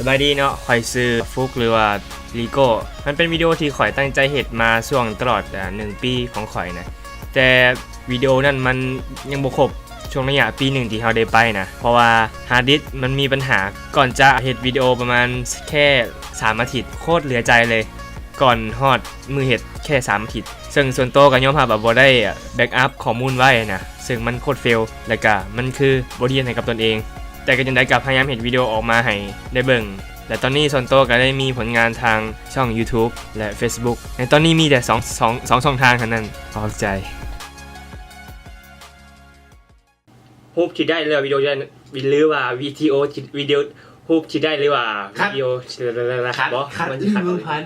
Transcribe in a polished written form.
บายดีเนาะข่อยซื้อฟุกหรือว่าลีโก้มันเป็นวิดีโอที่ข่อยตั้งใจเฮ็ดมาช่วงตลอด1 ปีของข่อยนะแต่วิดีโอนั้นมันยังบ่ครบช่วงระยะปีหนึ่งที่เราได้ไปนะเพราะว่าฮาร์ดดิสก์มันมีปัญหาก่อนจะเฮ็ดวิดีโอประมาณแค่3 อาทิตย์โคตรเหลือใจเลยก่อนฮอดมือเฮ็ดแค่3 อาทิตย์ซึ่งส่วนตัวก็ยอมรับว่าบ่ได้แบ็กอัพข้อมูลไว้นะซึ่งมันโคตรเฟลแล้วก็มันคือบทเรียนให้กับตนเองแต่ก็ยังได้กับพยายามเห็นวิดีโอออกมาให้ได้เบิ่งและตอนนี้ส่วนตัวก็ได้มีผลงานทางช่อง YouTube และ Facebook ในตอนนี้มีแต่2ช่องทางเท่านั้นขอบใจรูปที่ได้เลยวิดีโอจะหรือว่าวิดีโอรูปที่ได้หรือว่าวิดีโอ คัดที่เมืองพัน